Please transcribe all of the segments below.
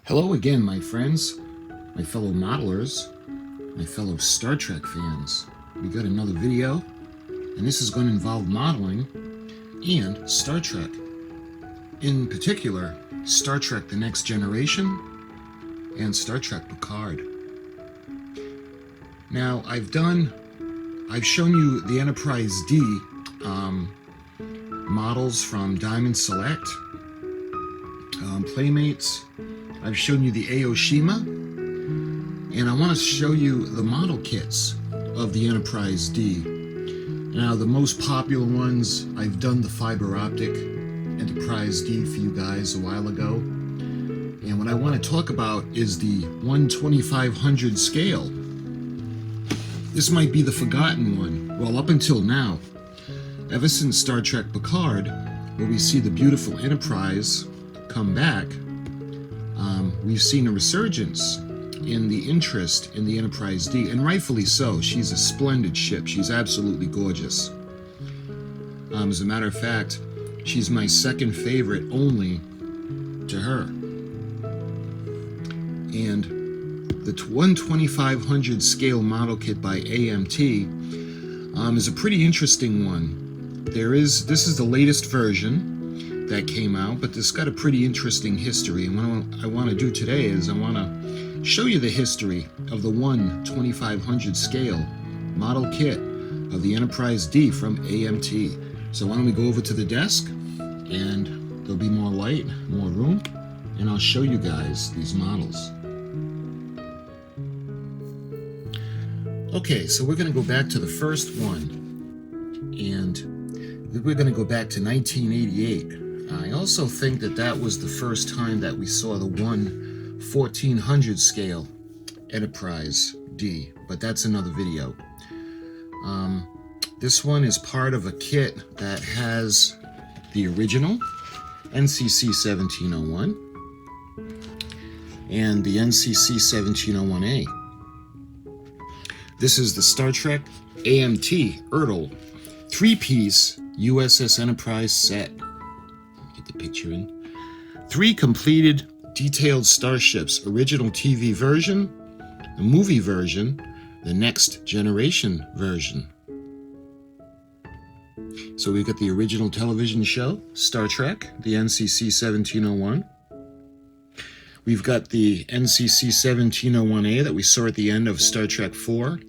Hello again, my friends, my fellow modelers, my fellow Star Trek fans. We got another video, and this is going to involve modeling and Star Trek. In particular, Star Trek The Next Generation and Star Trek Picard. Now, I've shown you the Enterprise D models from Diamond Select, Playmates. I've shown you the Aoshima, and I want to show you the model kits of the Enterprise D. Now, the most popular ones, I've done the fiber optic Enterprise D for you guys a while ago. And what I want to talk about is the 1/2500 scale. This might be the forgotten one. Well, up until now, ever since Star Trek Picard, where we see the beautiful Enterprise come back, we've seen a resurgence in the interest in the Enterprise D, and rightfully so. She's a splendid ship. She's absolutely gorgeous. As a matter of fact, she's my second favorite, only to her. And the 1/2500 scale model kit by AMT is a pretty interesting one. This is the latest version that came out, but this got a pretty interesting history. And what I want to do today is I want to show you the history of the 1/2500 scale model kit of the Enterprise D from AMT. So why don't we go over to the desk, and there'll be more light, more room, and I'll show you guys these models. Okay, so we're going to go back to the first one, and we're going to go back to 1988. I also think that was the first time that we saw the 1/1400 scale Enterprise D, but that's another video. This one is part of a kit that has the original NCC-1701 and the NCC-1701-A. This is the Star Trek AMT ERTL 3-piece U.S.S. Enterprise set. Get the picture in. 3 completed detailed starships: original TV version, the movie version, the Next Generation version. So we've got the original television show, Star Trek, the NCC-1701. We've got the NCC-1701-A that we saw at the end of Star Trek 4,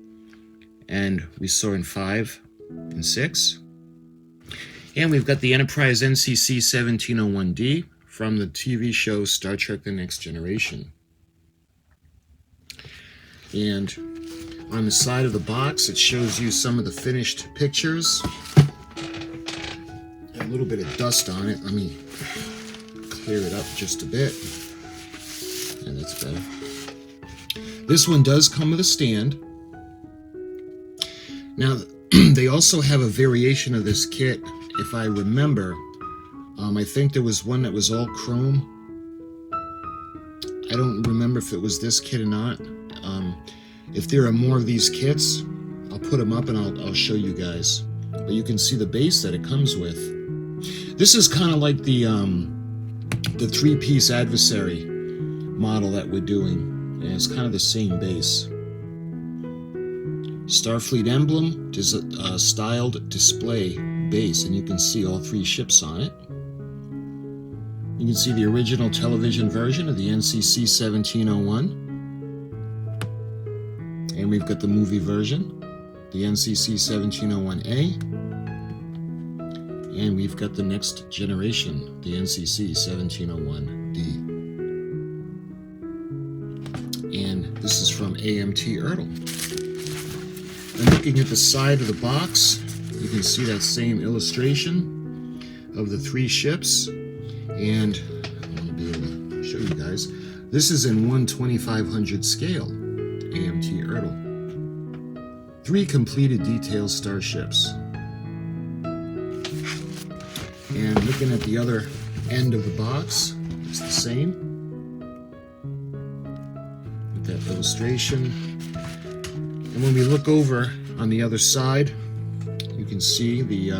and we saw in 5 and 6. And we've got the Enterprise NCC-1701-D from the TV show Star Trek The Next Generation. And on the side of the box, it shows you some of the finished pictures. A little bit of dust on it. Let me clear it up just a bit. Yeah, that's better. This one does come with a stand. Now, they also have a variation of this kit, if I remember. I think there was one that was all chrome. I don't remember if it was this kit or not. If there are more of these kits, I'll put them up and I'll show you guys. But you can see the base that it comes with. This is kind of like the 3-piece Adversary model that we're doing. And it's kind of the same base. Starfleet emblem, styled display base, and you can see all 3 ships on it. You can see the original television version of the NCC-1701. And we've got the movie version, the NCC-1701-A. And we've got the Next Generation, the NCC-1701-D. And this is from AMT ERTL. And looking at the side of the box, you can see that same illustration of the 3 ships. And I'm going to be able to show you guys. This is in 1/2500 scale, AMT ERTL. 3 completed detailed starships. And looking at the other end of the box, it's the same. With that illustration. And when we look over on the other side, you can see the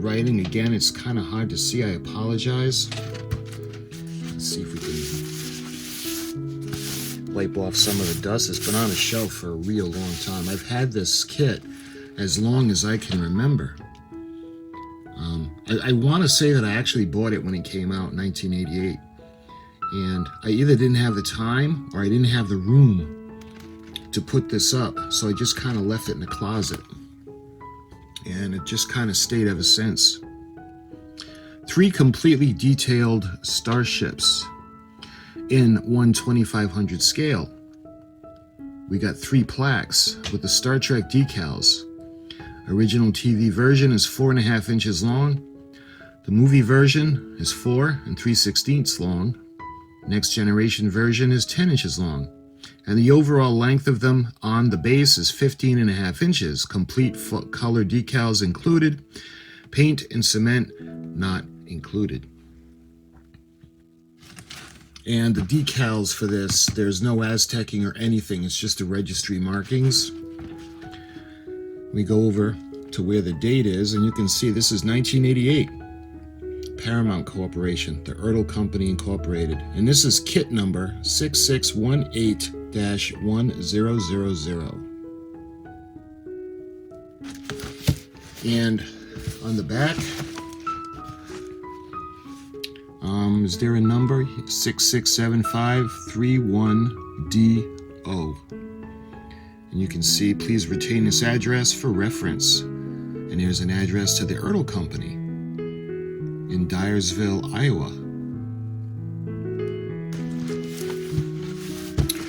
writing. Again, it's kind of hard to see. I apologize. Let's see if we can wipe off some of the dust. It's been on a shelf for a real long time. I've had this kit as long as I can remember. I want to say that I actually bought it when it came out in 1988. And I either didn't have the time or I didn't have the room to put this up. So I just kind of left it in the closet. And it just kind of stayed ever since. 3 completely detailed starships in 1/2500 scale. We got 3 plaques with the Star Trek decals. Original TV version is 4.5 inches long. The movie version is 4 3/16 long. Next generation version is 10 inches long. And the overall length of them on the base is 15.5 inches. Complete color decals included. Paint and cement not included. And the decals for this, there's no Aztecing or anything. It's just the registry markings. We go over to where the date is, and you can see this is 1988. Paramount Corporation, the ERTL Company Incorporated. And this is kit number 6618-1000. And on the back, is there a number? 667531DO. And you can see, please retain this address for reference. And here's an address to the ERTL Company in Dyersville, Iowa.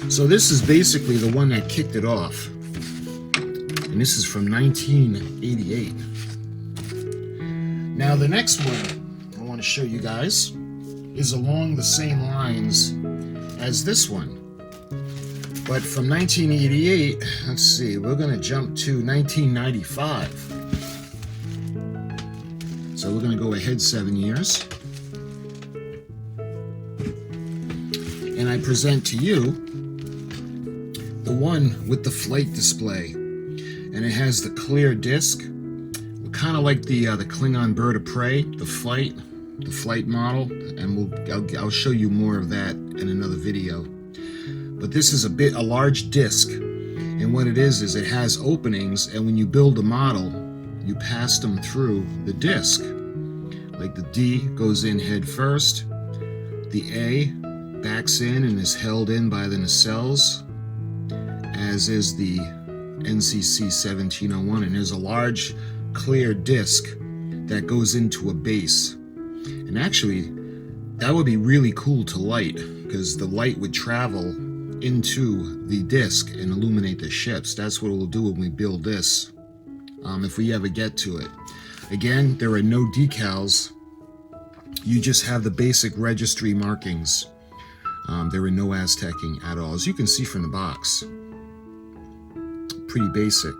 So this is basically the one that kicked it off. And this is from 1988. Now the next one I want to show you guys is along the same lines as this one. But from 1988, let's see, we're going to jump to 1995. So we're going to go ahead 7 years. And I present to you the one with the flight display. And it has the clear disc, kind of like the Klingon bird of prey, the flight model. And I'll show you more of that in another video. But this is a large disc. And what it is it has openings, and when you build a model, you pass them through the disc. Like the D goes in head first, the A backs in and is held in by the nacelles, as is the NCC-1701, and there's a large clear disc that goes into a base. And actually, that would be really cool to light, because the light would travel into the disc and illuminate the ships. That's what we'll do when we build this, if we ever get to it. Again, there are no decals. You just have the basic registry markings. There are no Aztecing at all, as you can see from the box. Pretty basic.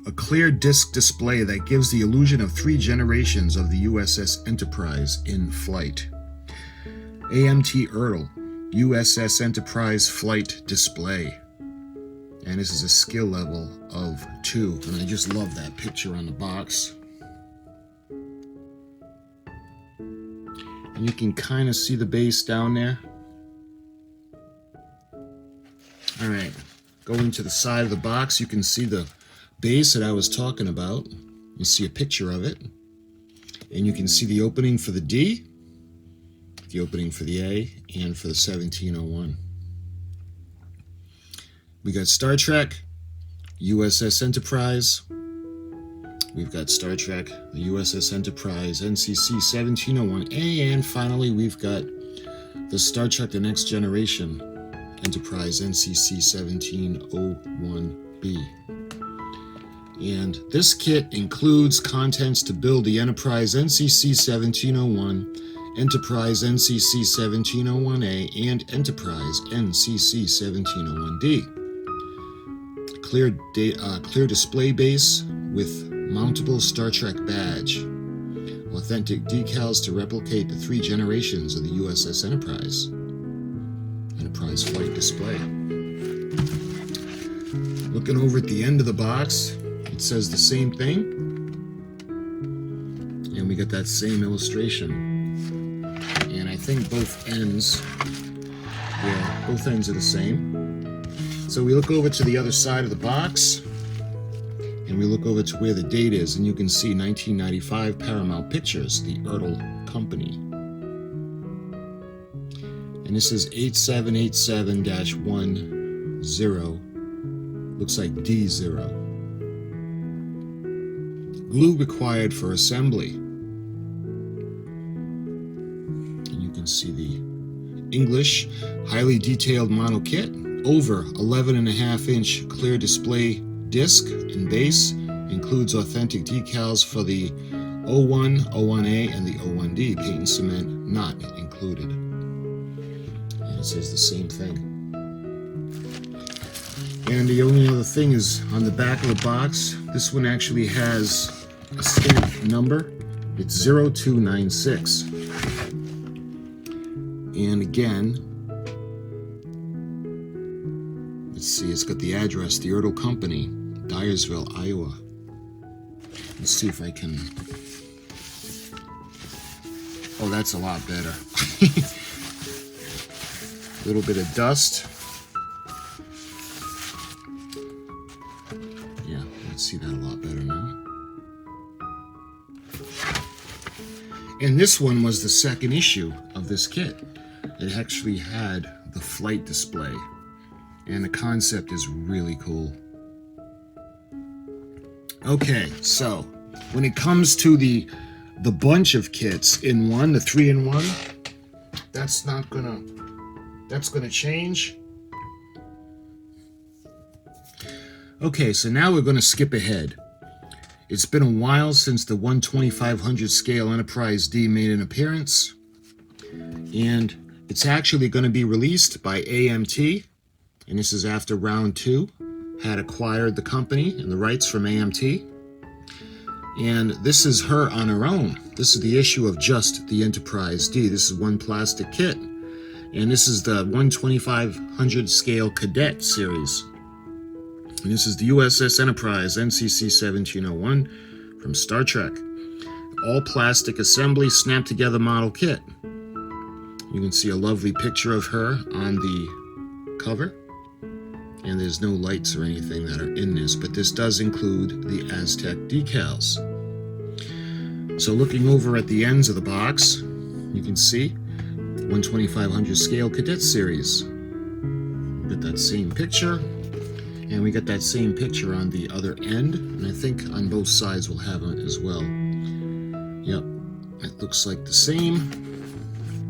A clear disc display that gives the illusion of 3 generations of the U.S.S. Enterprise in flight. AMT ERTL, U.S.S. Enterprise flight display. And this is a skill level of 2. And I just love that picture on the box. And you can kind of see the base down there. Alright, going to the side of the box, you can see the base that I was talking about. You see a picture of it. And you can see the opening for the D, the opening for the A, and for the 1701. We got Star Trek, U.S.S. Enterprise. We've got Star Trek, the U.S.S. Enterprise, NCC-1701-A, and finally we've got the Star Trek The Next Generation Enterprise, NCC-1701-B. And this kit includes contents to build the Enterprise NCC-1701, Enterprise NCC-1701-A, and Enterprise NCC-1701-D. Clear display base with mountable Star Trek badge. Authentic decals to replicate the 3 generations of the U.S.S. Enterprise. Enterprise flight display. Looking over at the end of the box, it says the same thing. And we got that same illustration. And I think both ends Yeah, both ends are the same. So we look over to the other side of the box, and we look over to where the date is, and you can see 1995 Paramount Pictures, the ERTL company. And this is 8787-10, looks like D0. Glue required for assembly. And you can see the English highly detailed model kit, over 11.5-inch clear display disc and base, includes authentic decals for the 01, 01A, and the 01D, paint and cement not included. And it says the same thing. And the only other thing is on the back of the box, this one actually has a stamp number. It's 0296. And again, let's see, it's got the address, the ERTL company, Dyersville, Iowa. Let's see if I can. Oh, that's a lot better. A little bit of dust. Yeah, let's see that a lot better now. And this one was the second issue of this kit. It actually had the flight display, and the concept is really cool. Okay, so when it comes to the bunch of kits in one, the 3-in-1, that's gonna change. Okay, so now we're gonna skip ahead. It's been a while since the 1/2500 scale Enterprise D made an appearance, and it's actually going to be released by AMT, and this is after round 2 had acquired the company and the rights from AMT. And this is her on her own. This is the issue of just the Enterprise D. This is one plastic kit, and this is the 1/2500 scale Cadet series. And this is the U.S.S. Enterprise NCC-1701 from Star Trek. All plastic assembly, snapped together model kit. You can see a lovely picture of her on the cover. And there's no lights or anything that are in this, but this does include the Aztec decals. So looking over at the ends of the box, you can see 1/2500 scale Cadet series. We got that same picture. And we got that same picture on the other end, and I think on both sides we'll have it as well. Yep, it looks like the same.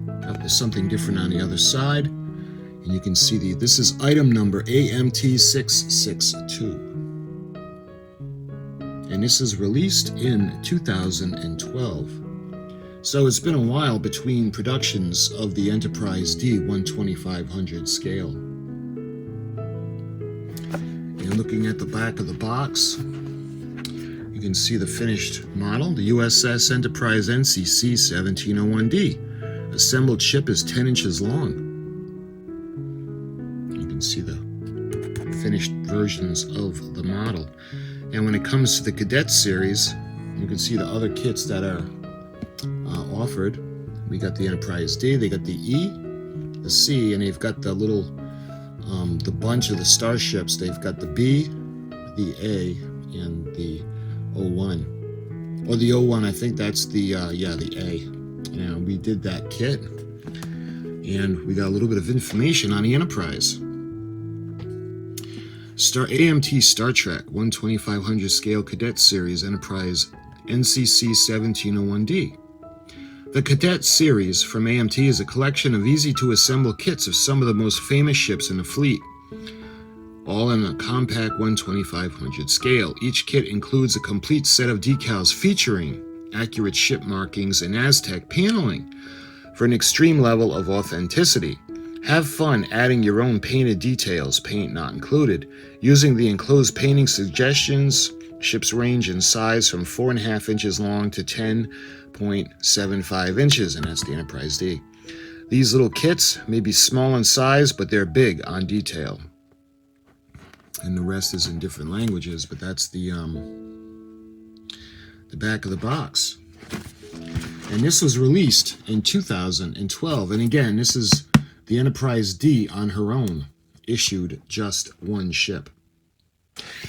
There's something different on the other side, and you can see this is item number AMT662, and this is released in 2012. So it's been a while between productions of the Enterprise D 1/2500 scale. And looking at the back of the box, you can see the finished model, the U.S.S. Enterprise NCC-1701-D. Assembled ship is 10 inches long. You can see the finished versions of the model. And when it comes to the Cadet series, you can see the other kits that are offered. We got the Enterprise D, they got the E, the C, and they've got the little the bunch of the starships. They've got the B, the A, and the 01. Or the 01, I think that's the the A. And we did that kit, and we got a little bit of information on the Enterprise. AMT Star Trek 1/2500 scale Cadet series Enterprise NCC-1701-D. The Cadet series from AMT is a collection of easy-to-assemble kits of some of the most famous ships in the fleet, all in a compact 1/2500 scale. Each kit includes a complete set of decals featuring accurate ship markings and Aztec paneling for an extreme level of authenticity. Have fun adding your own painted details, paint not included, using the enclosed painting suggestions. Ships range in size from 4.5 inches long to 10.75 inches, and that's the Enterprise D. These little kits may be small in size, but they're big on detail. And the rest is in different languages, but that's the back of the box. And this was released in 2012. And again, this is the Enterprise D on her own issued just one ship.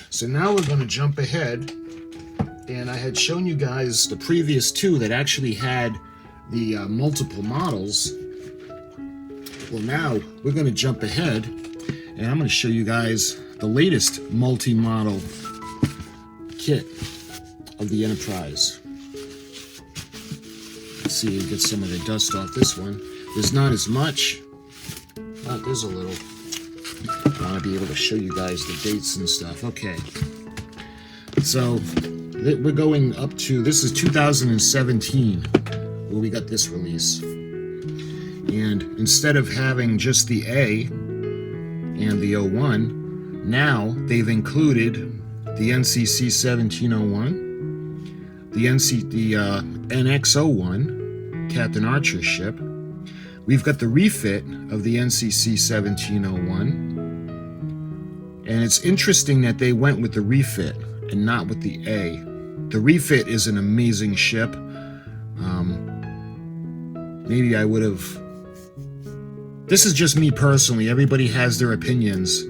So now we're going to jump ahead, and I had shown you guys the previous two that actually had the multiple models. Well, now we're going to jump ahead, and I'm going to show you guys the latest multi-model kit of the Enterprise. Let's see, get some of the dust off this one. There's not as much. Oh, there's a little. I want to be able to show you guys the dates and stuff. Okay. So we're going up to, this is 2017 where we got this release. And instead of having just the A and the 01, now they've included the NCC-1701, the NX-01, Captain Archer's ship. We've got the refit of the NCC-1701. And it's interesting that they went with the refit and not with the A. The refit is an amazing ship. Maybe I would have... This is just me personally. Everybody has their opinions.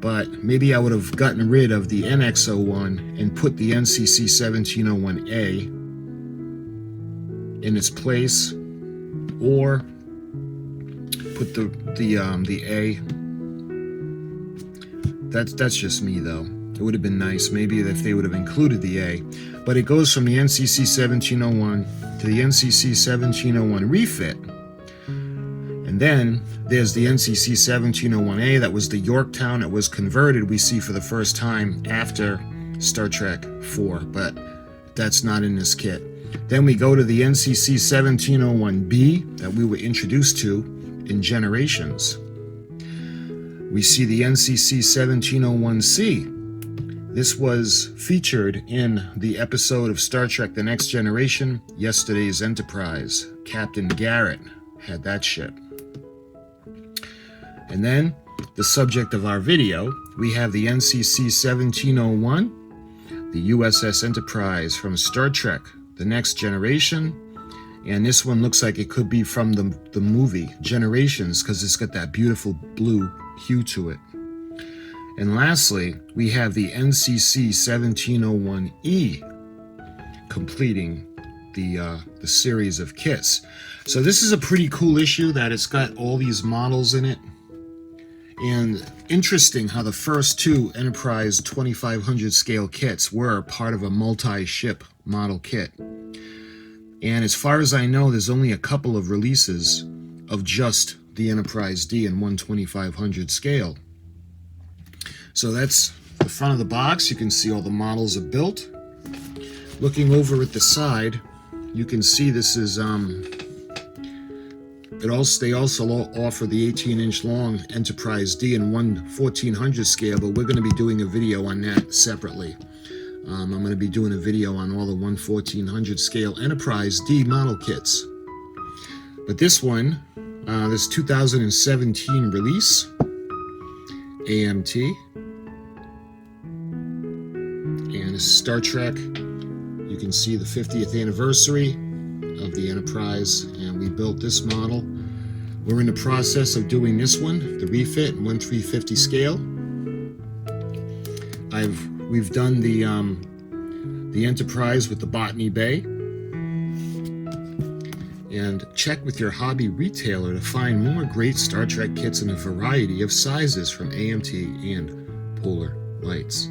But maybe I would have gotten rid of the NX-01 and put the NCC-1701A in its place, or put the A. That's just me though. It would have been nice maybe if they would have included the A. But it goes from the NCC-1701 to the NCC-1701 refit. And then there's the NCC-1701A, that was the Yorktown. It was converted, we see for the first time after Star Trek 4, but that's not in this kit. Then we go to the NCC-1701B that we were introduced to in Generations. We see the NCC-1701C. This was featured in the episode of Star Trek The Next Generation, Yesterday's Enterprise. Captain Garrett had that ship. And then, the subject of our video, we have the NCC-1701, the U.S.S. Enterprise from Star Trek The Next Generation. And this one looks like it could be from the movie Generations, because it's got that beautiful blue hue to it. And lastly, we have the NCC-1701E completing the series of kits. So this is a pretty cool issue that it's got all these models in it. And interesting how the first two Enterprise 2500 scale kits were part of a multi-ship model kit. And as far as I know, there's only a couple of releases of just the Enterprise D in 1/2500 scale. So that's the front of the box. You can see all the models are built. Looking over at the side, you can see this is they also offer the 18-inch long Enterprise D in 1/1400 scale, but we're going to be doing a video on that separately. I'm going to be doing a video on all the 1/1400 scale Enterprise D model kits. But this one, this 2017 release, AMT, and Star Trek. You can see the 50th anniversary of the Enterprise, and we built this model. We're in the process of doing this one, the refit in 1/350 scale. We've done the Enterprise with the Botany Bay. And check with your hobby retailer to find more great Star Trek kits in a variety of sizes from AMT and Polar Lights.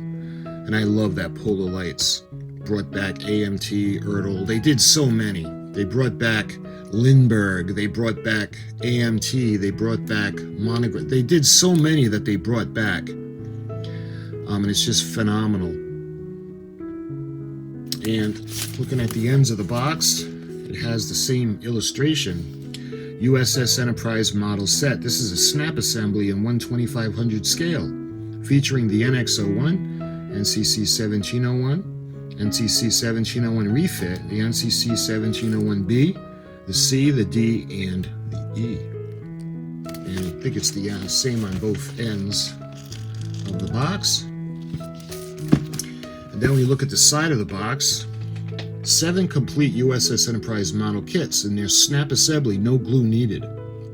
And I love that Polar Lights brought back AMT, ERTL. They did so many. They brought back Lindbergh. They brought back AMT. They brought back Monogram. They did so many that they brought back. And it's just phenomenal. And looking at the ends of the box, it has the same illustration. U.S.S. Enterprise model set. This is a snap assembly in 1/2500 scale, featuring the NX-01, NCC-1701, NCC-1701 refit, the NCC-1701B, the C, the D, and the E. And I think it's the same on both ends of the box. And then when you look at the side of the box, 7 complete U.S.S. Enterprise model kits, and they're snap assembly, no glue needed.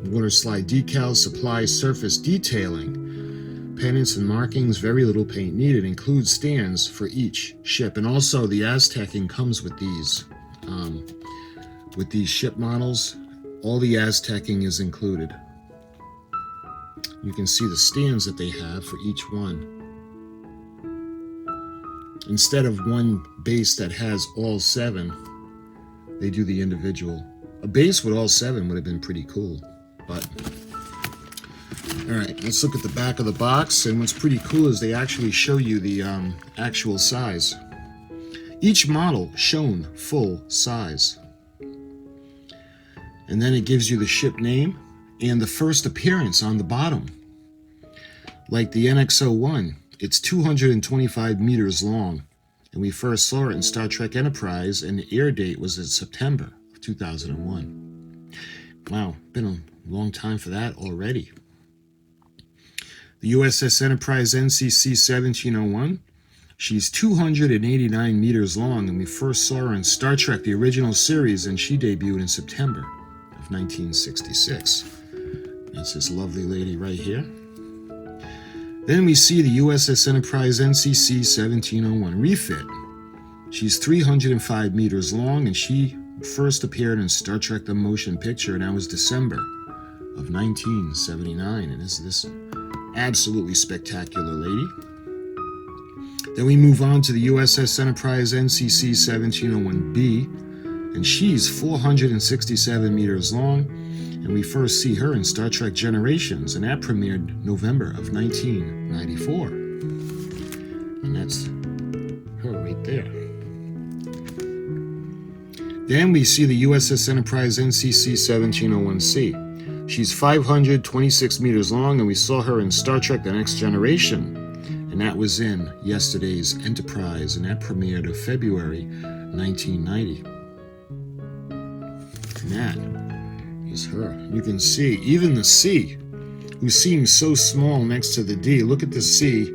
water slide decals, supply surface detailing, pennants and markings, very little paint needed, includes stands for each ship. And also the Aztecing comes with these ship models. All the Aztecing is included. You can see the stands that they have for each one. Instead of one base that has all 7, they do the individual. A base with all 7 would have been pretty cool, but all right, let's look at the back of the box. And what's pretty cool is they actually show you the actual size. Each model shown full size. And then it gives you the ship name and the first appearance on the bottom. Like the NX-01, it's 225 meters long, and we first saw it in Star Trek Enterprise, and the air date was in September of 2001. Wow, been a long time for that already. The U.S.S. Enterprise NCC-1701, she's 289 meters long, and we first saw her in Star Trek, the original series, and she debuted in September of 1966. That's this lovely lady right here. Then we see the U.S.S. Enterprise NCC-1701 refit. She's 305 meters long, and she first appeared in Star Trek The Motion Picture, and that was December of 1979. And is this absolutely spectacular lady. Then we move on to the U.S.S. Enterprise NCC-1701-D, and she's 467 meters long, and we first see her in Star Trek Generations, and that premiered November of 1994. And that's her right there. Then we see the U.S.S. Enterprise NCC-1701-C. She's 526 meters long, and we saw her in Star Trek The Next Generation, and that was in yesterday's Enterprise, and that premiered of February 1990. And that is her. You can see even the C, who seems so small next to the D. Look at the C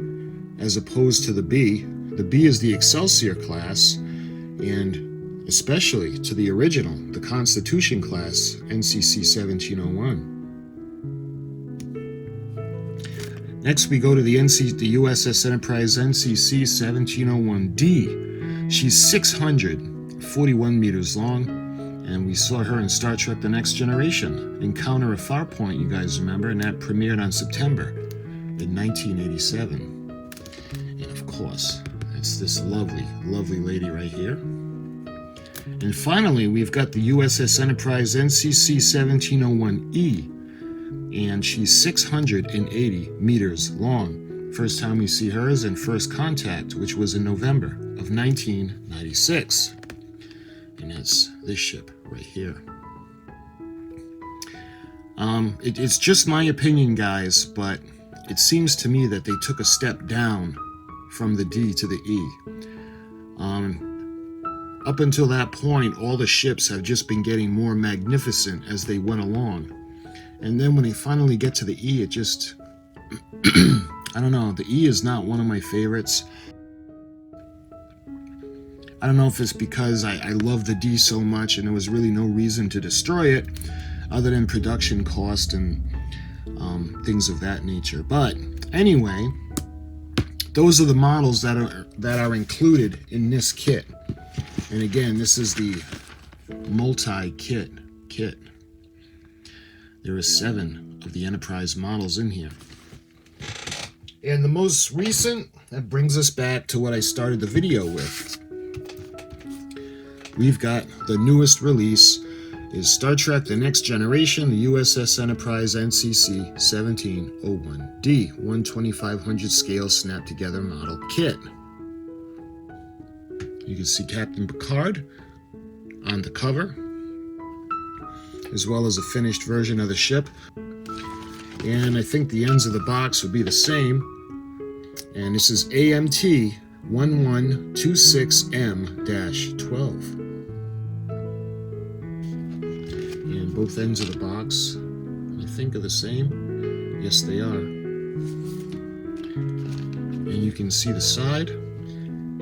as opposed to the B. The B is the Excelsior class, and especially to the original, the Constitution class, NCC-1701. Next, we go to the USS Enterprise NCC-1701-D. She's 641 meters long, and we saw her in Star Trek The Next Generation, Encounter at Farpoint, you guys remember, and that premiered on September in 1987. And of course, that's this lovely, lovely lady right here. And finally, we've got the USS Enterprise NCC-1701-E, and she's 680 meters long. First time we see her is in First Contact, which was in November of 1996. And that's this ship right here. It's just my opinion, guys, but it seems to me that they took a step down from the D to the E. Up until that point, all the ships have just been getting more magnificent as they went along. And then when they finally get to the E, it just, I don't know, the E is not one of my favorites. I don't know if it's because I love the D so much and there was really no reason to destroy it other than production cost and things of that nature. But anyway, those are the models that are included in this kit. And again, this is the multi-kit. There are 7 of the Enterprise models in here. And the most recent, that brings us back to what I started the video with. We've got the newest release is Star Trek The Next Generation, the USS Enterprise NCC-1701-D, 1/2500 scale snap together model kit. You can see Captain Picard on the cover, as well as a finished version of the ship. And I think the ends of the box would be the same. And this is AMT 1126M-12. And both ends of the box, I think, are the same. Yes, they are. And you can see the side.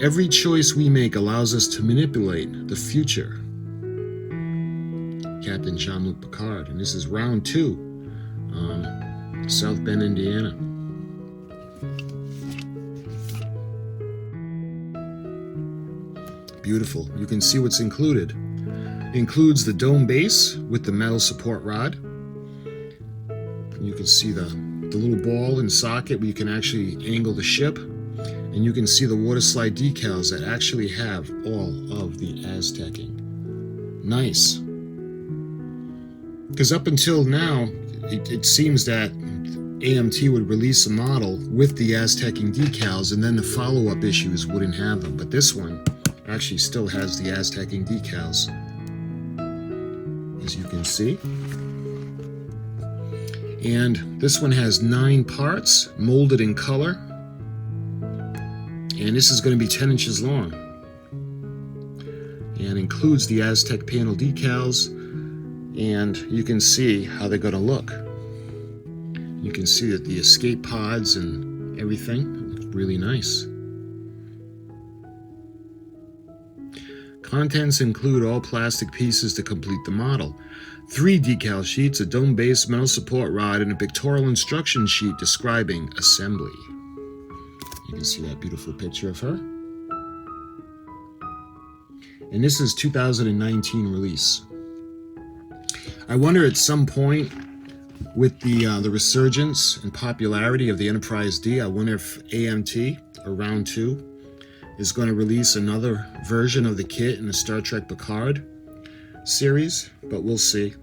Every choice we make allows us to manipulate the future. Captain Jean-Luc Picard. And this is round 2 South Bend, Indiana. Beautiful. You can see what's included. It includes the dome base with the metal support rod. You can see the little ball and socket where you can actually angle the ship. And you can see the water slide decals that actually have all of the Aztecing. Nice. Because up until now, it seems that AMT would release a model with the Aztecing decals and then the follow-up issues wouldn't have them. But this one actually still has the Aztecing decals, as you can see. And this one has 9 parts molded in color. And this is going to be 10 inches long. And includes the Aztec panel decals. And you can see how they're going to look. You can see that the escape pods and everything look really nice. Contents include all plastic pieces to complete the model, 3 decal sheets, a dome base, metal support rod, and a pictorial instruction sheet describing assembly. You can see that beautiful picture of her. And this is 2019 release. I wonder at some point with the resurgence and popularity of the Enterprise D, I wonder if AMT, or Round 2, is going to release another version of the kit in the Star Trek Picard series, but we'll see.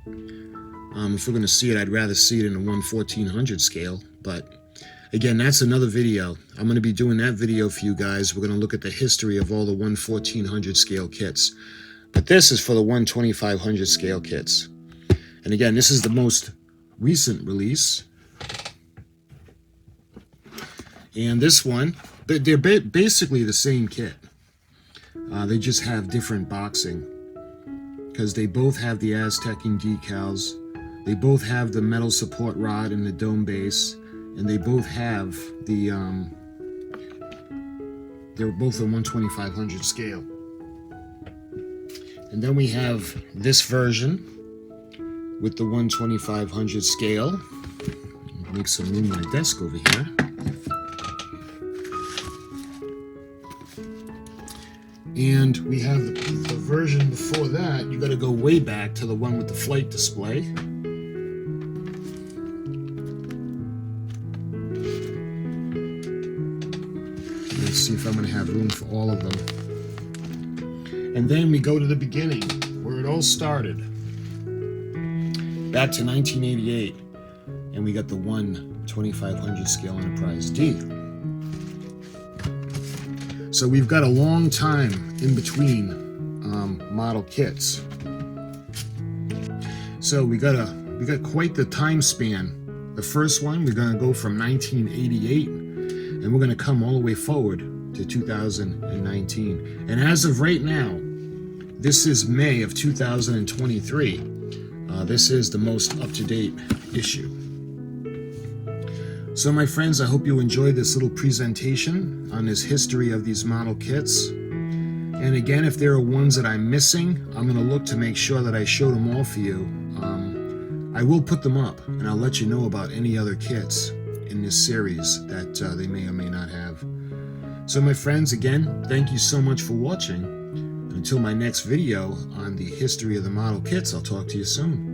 If we're going to see it, I'd rather see it in a 1/1400 scale, but again, that's another video. I'm going to be doing that video for you guys. We're going to look at the history of all the 1/1400 scale kits. But this is for the 1/2500 scale kits. And again, this is the most recent release. And this one, they're basically the same kit. They just have different boxing. Because they both have the Aztecing decals. They both have the metal support rod and the dome base. And they both have the, they're both a 1/2500 scale. And then we have this version with the 1/2500 scale. Make some room on my desk over here. And we have the version before that. You got to go way back to the one with the flight display. Let's see if I'm going to have room for all of them. And then we go to the beginning, where it all started. Back to 1988, and we got the 1/2500 scale Enterprise D. So we've got a long time in between model kits. So we got quite the time span. The first one, we're going to go from 1988, and we're going to come all the way forward to 2019. And as of right now, this is May of 2023. This is the most up-to-date issue. So my friends, I hope you enjoyed this little presentation on this history of these model kits. And again, if there are ones that I'm missing, I'm going to look to make sure that I show them all for you. I will put them up, and I'll let you know about any other kits in this series that they may or may not have. So my friends, again, thank you so much for watching. Until my next video on the history of the model kits, I'll talk to you soon.